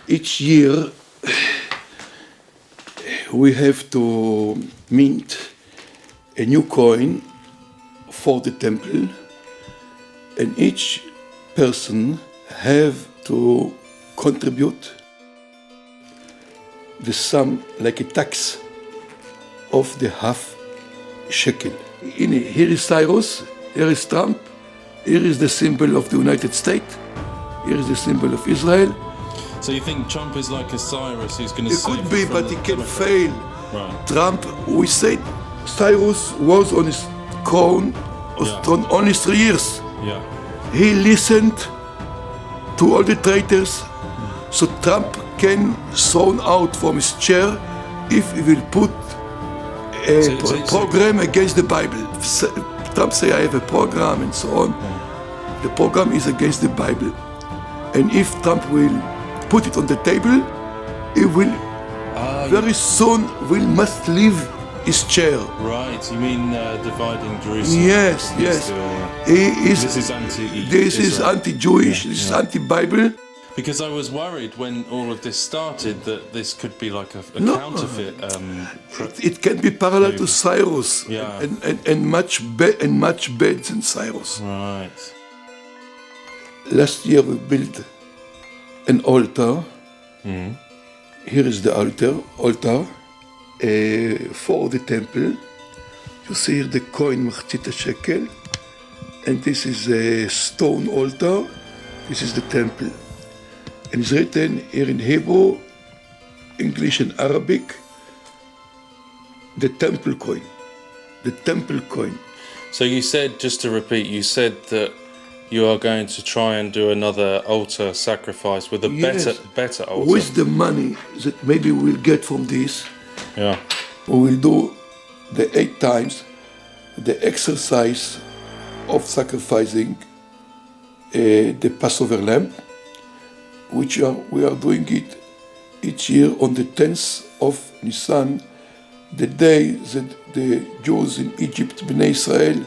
Each year we have to mint a new coin for the temple, and each person have to contribute the sum, like a tax, of the half shekel. Here is Cyrus, here is Trump, here is the symbol of the United States, here is the symbol of Israel. So you think Trump is like a Cyrus who's going to It save could be, but he can fail. Right. Trump, we said Cyrus was on his throne only 3 years. Yeah. He listened to all the traitors, so Trump can thrown out from his chair if he will put a program against the Bible. Trump say, I have a program and so on. The program is against the Bible. And if Trump will put it on the table, he will very soon must leave his chair. Right, you mean dividing Jerusalem? Yes. This is anti-Israel. This is anti-Jewish, this is anti-Bible. Because I was worried when all of this started that this could be like a counterfeit. It can be parallel to Cyrus, and much better than Cyrus. Right. Last year we built an altar. Mm-hmm. Here is the altar for the temple. You see here the coin מחצית shekel, and this is a stone altar. This is the temple. And it's written here in Hebrew, English and Arabic, the temple coin. The temple coin. So you said, just to repeat, you said that you are going to try and do another altar sacrifice with a better altar. With the money that maybe we'll get from this, we will do the 8 times the exercise of sacrificing the Passover lamb, which we are doing it each year on the 10th of Nisan, the day that the Jews in Egypt, Bnei Israel,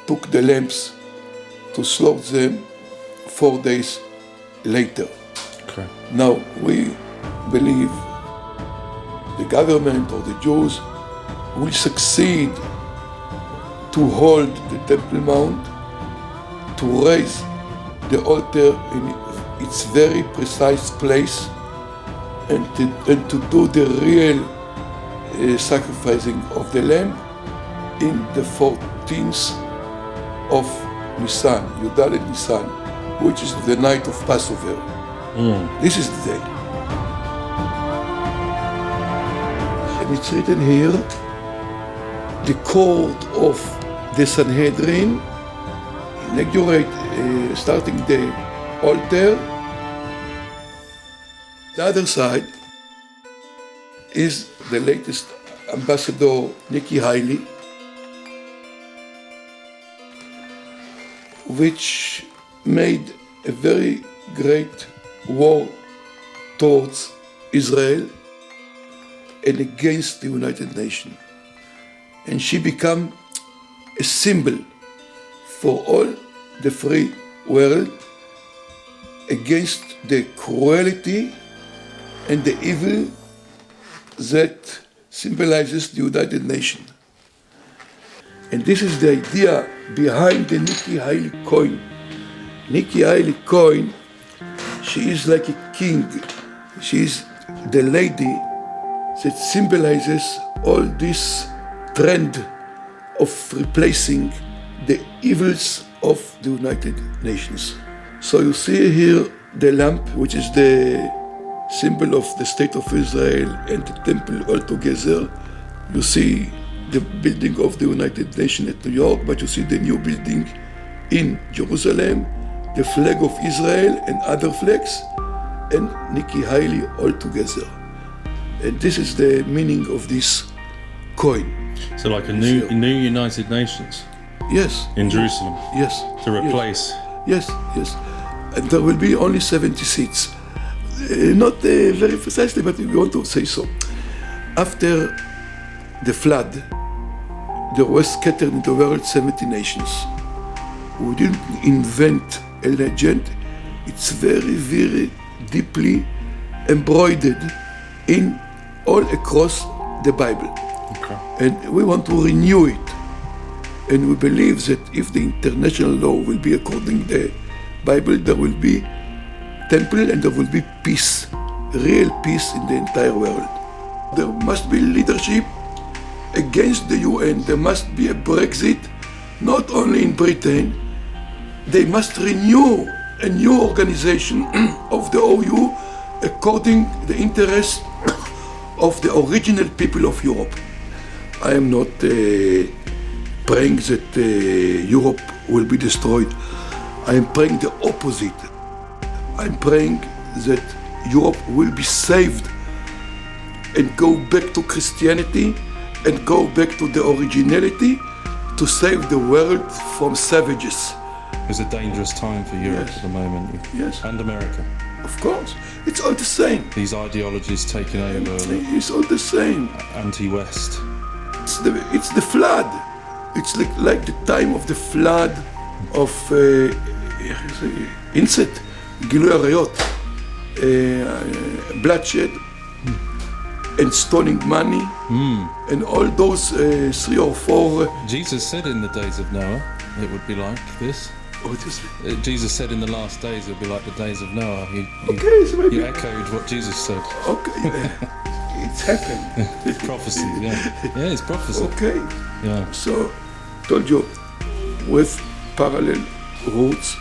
took the lambs to slaughter them 4 days later. Okay. Now we believe the government or the Jews will succeed to hold the Temple Mount, to raise the altar in its very precise place, and to do the real sacrificing of the lamb in the 14th of Nisan, Yudalet Nisan, which is the night of Passover. This is the day. And it's written here, the court of the Sanhedrin inaugurate starting the altar. The other side is the latest ambassador, Nikki Haley, which made a very great war towards Israel and against the United Nations. And she became a symbol for all the free world against the cruelty and the evil that symbolizes the United Nations. And this is the idea behind the Nikki Haley coin. Nikki Haley coin, she is like a king. She is the lady that symbolizes all this trend of replacing the evils of the United Nations. So you see here the lamp, which is the symbol of the State of Israel and the temple all together. You see the building of the United Nations at New York, but you see the new building in Jerusalem, the flag of Israel and other flags, and Nikki Haley all together. And this is the meaning of this coin. So like a new United Nations? Yes. In Jerusalem? Yes. To replace? Yes. And there will be only 70 seats. Not very precisely, but we want to say so. After the flood, there was scattered in the world 70 nations. We didn't invent a legend. It's very, very deeply embroidered in all across the Bible. Okay. And we want to renew it. And we believe that if the international law will be according to the Bible, there will be temple and there will be peace, real peace in the entire world. There must be leadership against the UN. There must be a Brexit, not only in Britain. They must renew a new organization of the OU according to the interests of the original people of Europe. I am not praying that Europe will be destroyed. I am praying the opposite. I'm praying that Europe will be saved and go back to Christianity and go back to the originality to save the world from savages. It's a dangerous time for Europe Yes. at the moment. Yes. And America. Of course, it's all the same. These ideologies taking over, It's all the same. anti-West. It's the flood. It's like the time of the flood of incest, גילוי עריות, bloodshed, and stealing money, and all those 3 or 4. Jesus said in the days of Noah it would be like this. What is it? Jesus said in the last days it would be like the days of Noah. Okay, so maybe. You echoed what Jesus said. Okay, it's happened. Prophecy, yeah. Yeah, it's prophecy. Okay, Yeah. so told you with parallel routes,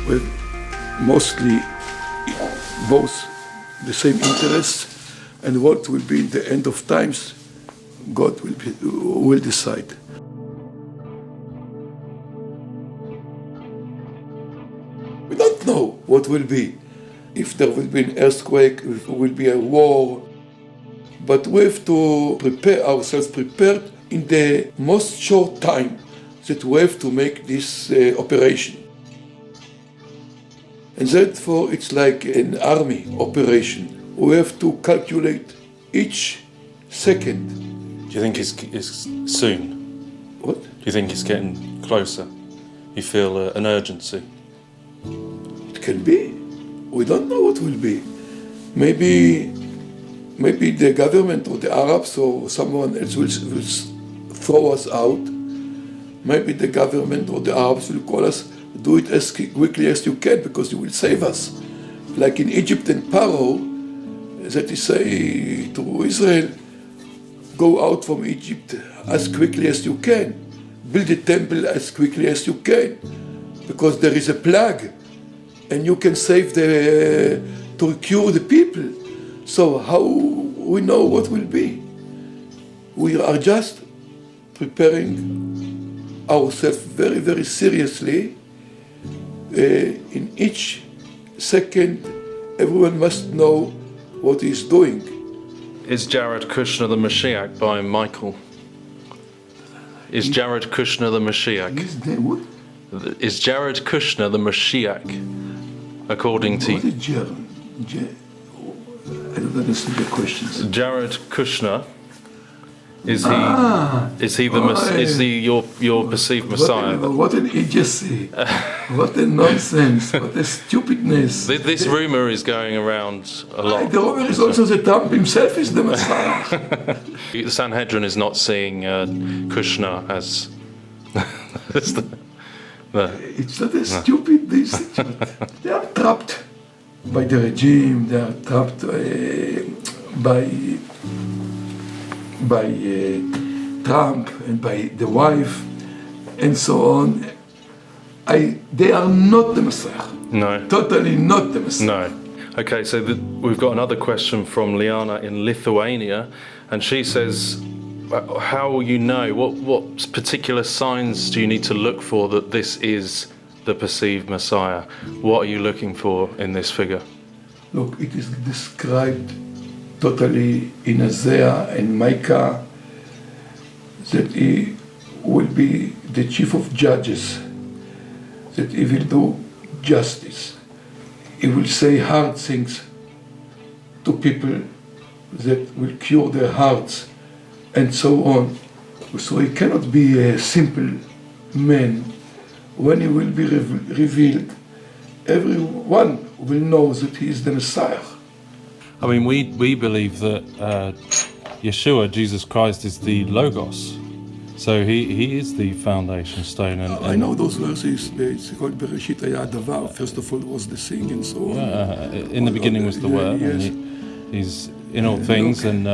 with mostly both the same interests, and what will be in the end of times, God will decide. We don't know what will be. If there will be an earthquake, if there will be a war. But we have to prepare ourselves, prepared in the most short time that we have to make this operation. And therefore it's like an army operation. We have to calculate each second. Do you think it's soon? What? Do you think it's getting closer? You feel an urgency? It can be. We don't know what will be. Maybe the government or the Arabs or someone else will throw us out. Maybe the government or the Arabs will call us, do it as quickly as you can because you will save us. Like in Egypt and Paro, that is say to Israel, go out from Egypt as quickly as you can. Build a temple as quickly as you can. Because there is a plague and you can save to cure the people. So how we know what will be? We are just preparing ourselves very, very seriously. In each second, everyone must know what he's doing. Is Jared Kushner the Mashiach by Michael? Is Jared Kushner the Mashiach? Is Jared Kushner the Mashiach? According to What is Jared? I don't understand the questions. Jared Kushner, is he your perceived Messiah? What an idiocy! What a nonsense! What a stupidness! This rumor is going around a lot. The rumor is also that Trump himself is the Messiah. The Sanhedrin is not seeing Kushner as It's not a stupid institute. They are trapped by the regime. They are trapped by Trump and by the wife and so on. They are not the Messiah. No. Totally not the Messiah. No. Okay, so we've got another question from Liana in Lithuania, and she says, how will you know, what particular signs do you need to look for that this is the perceived Messiah? What are you looking for in this figure? Look, it is described totally in Isaiah and Micah that he will be the chief of judges, that he will do justice. He will say hard things to people that will cure their hearts and so on. So he cannot be a simple man. When he will be revealed, everyone will know that he is the Messiah. I mean, we believe that Yeshua, Jesus Christ, is the Logos. So he is the foundation stone. And I know those verses. It's called Bereshit Haya Davar. First of all was the thing and so on. In the beginning was the Word. Yes. And he's in all things, and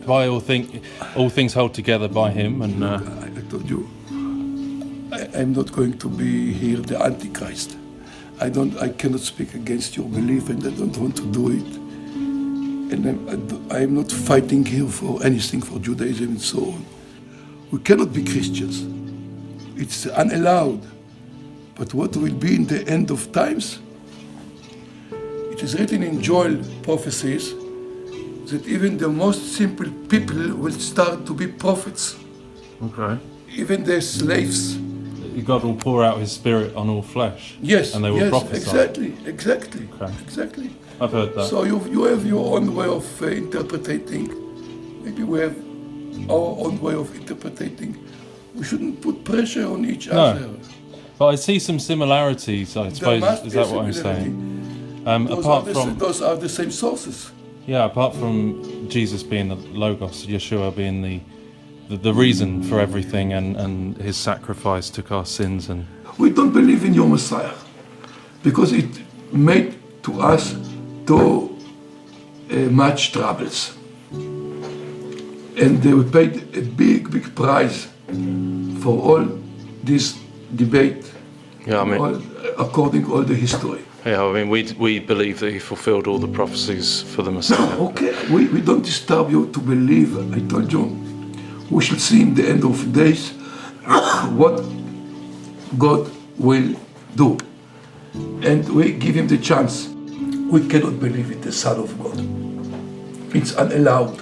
by all things hold together by him. And I told you, I'm not going to be here the Antichrist. I cannot speak against your belief, and I don't want to do it. And I'm not fighting here for anything for Judaism and so on. We cannot be Christians. It's unallowed. But what will be in the end of times? It is written in Joel prophecies that even the most simple people will start to be prophets. okay, Even the slaves. God will pour out His Spirit on all flesh. Yes, and they will prophesy. Exactly. Okay. I've heard that. So you have your own way of interpreting. Maybe we have our own way of interpreting. We shouldn't put pressure on each other. But I see some similarities, I suppose. Is that what I'm saying? Those are the same sources. Yeah, apart from Jesus being the Logos, Yeshua being the reason for everything, and His sacrifice took our sins. And we don't believe in your Messiah because it made to us too much troubles. And we paid a big price for all this debate. Yeah, I mean, according to all the history. Yeah, I mean, we believe that He fulfilled all the prophecies for the Messiah. Okay, we don't disturb you to believe. I told you, we shall see in the end of days what God will do. And we give Him the chance. We cannot believe in the Son of God. It's unallowed.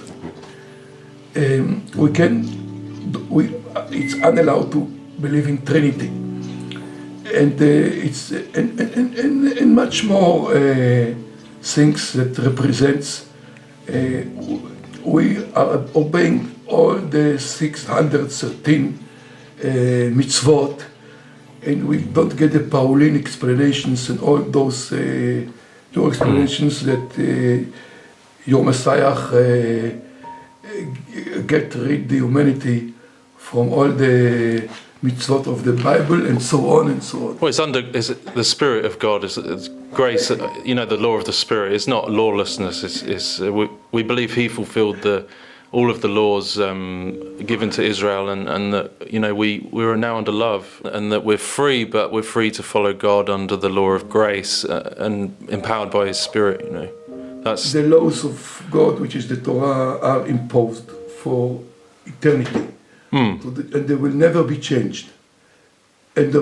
It's unallowed to believe in Trinity, and it's and much more things that represents. We are obeying all the 613 mitzvot, and we don't get the Pauline explanations and all those your explanations that your Messiah get rid the humanity from all the mitzvot of the Bible and so on and so on. Well, it's the Spirit of God, it's grace. The law of the Spirit. It's not lawlessness. We believe He fulfilled all of the laws given to Israel, and that we are now under love, and that we're free, but we're free to follow God under the law of grace and empowered by His Spirit. That's the laws of God, which is the Torah, are imposed for eternity, and they will never be changed. And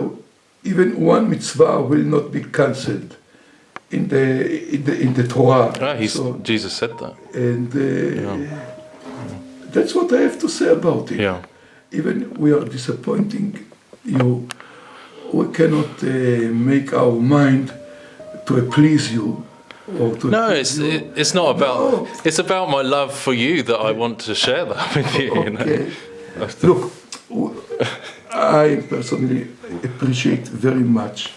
even one mitzvah will not be cancelled in the Torah. Jesus said that, and that's what I have to say about it. Yeah. Even we are disappointing you, we cannot make our mind to please you. No, it's not about. No. It's about my love for you that I want to share that with you. Okay. Look, I personally appreciate very much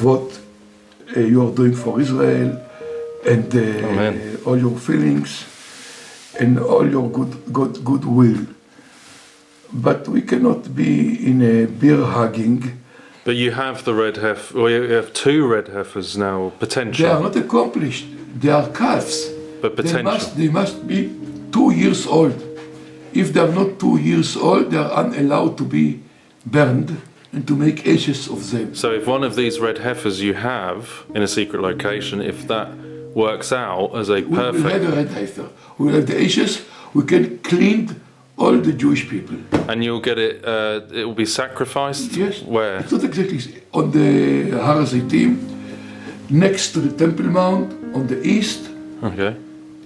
what you are doing for Israel, and all your feelings and all your goodwill. But we cannot be in a beer hugging. But you have the red heifer, or you have two red heifers now, potential. They are not accomplished. They are calves. But potential. They must be 2 years old. If they are not 2 years old, they are unallowed to be burned and to make ashes of them. So if one of these red heifers you have in a secret location, if that works out as a perfect... We will have a red heifer. We will have the ashes. We can clean all the Jewish people. And you'll get it, it will be sacrificed? Yes. Where? It's not exactly on the Har HaZeitim, next to the Temple Mount, on the east. Okay.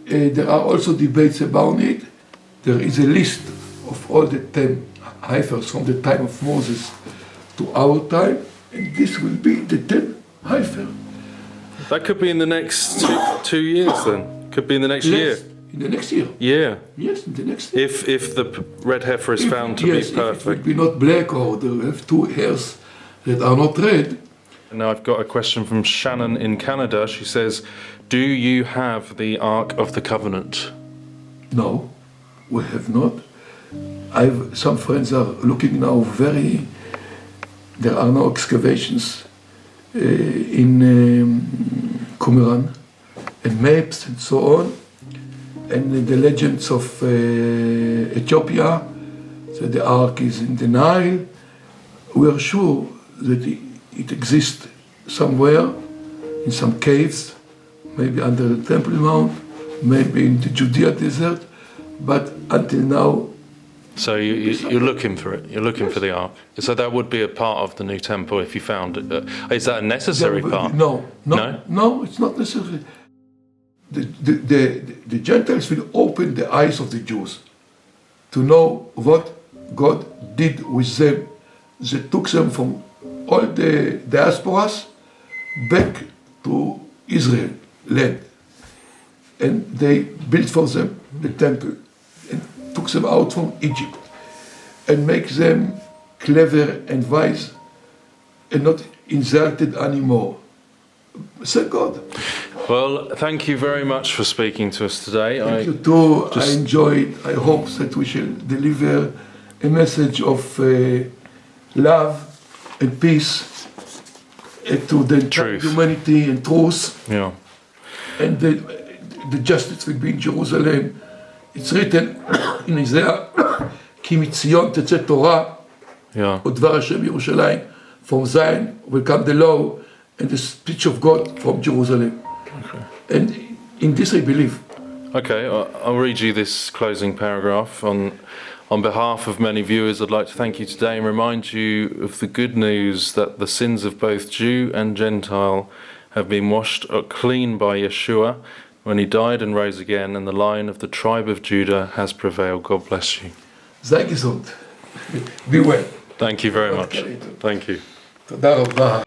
There are also debates about it. There is a list of all the 10 heifers from the time of Moses to our time, and this will be the 10th heifer. That could be in the next 2 years then? Could be in the next year? In the next year. Yeah. Yes, in the next year. If the red heifer is found to be perfect. If it will be not black or they have 2 hairs that are not red, Now I've got a question from Shannon in Canada. She says, do you have the Ark of the Covenant? No, we have not. Some friends are looking now there are no excavations in Qumran and maps and so on. And the legends of Ethiopia, so the Ark is in the Nile. We are sure that it exists somewhere in some caves, maybe under the Temple Mount, maybe in the Judea desert, but until now. So you're looking for it, you're looking for the Ark. So that would be a part of the new temple if you found it. Is that a necessary part? No, it's not necessary. The Gentiles will open the eyes of the Jews to know what God did with them. They took them from all the diasporas back to Israel land, and they built for them the temple and took them out from Egypt and make them clever and wise and not insulted anymore. Thank God. Well, thank you very much for speaking to us today. Thank you too. I enjoyed. I hope that we shall deliver a message of love and peace to the humanity and truth. Yeah. And the justice will be in Jerusalem. It's written in Isaiah, כי מציון תצא תורה, ודבר השם ירושלים. From Zion will come the law and the speech of God from Jerusalem. Okay. And in this I believe. Okay, I'll read you this closing paragraph. On behalf of many viewers, I'd like to thank you today and remind you of the good news that the sins of both Jew and Gentile have been washed clean by Yeshua when he died and rose again, and the line of the tribe of Judah has prevailed. God bless you. Sei gesund. Be well. Thank you very much. Thank you. תודה רבה.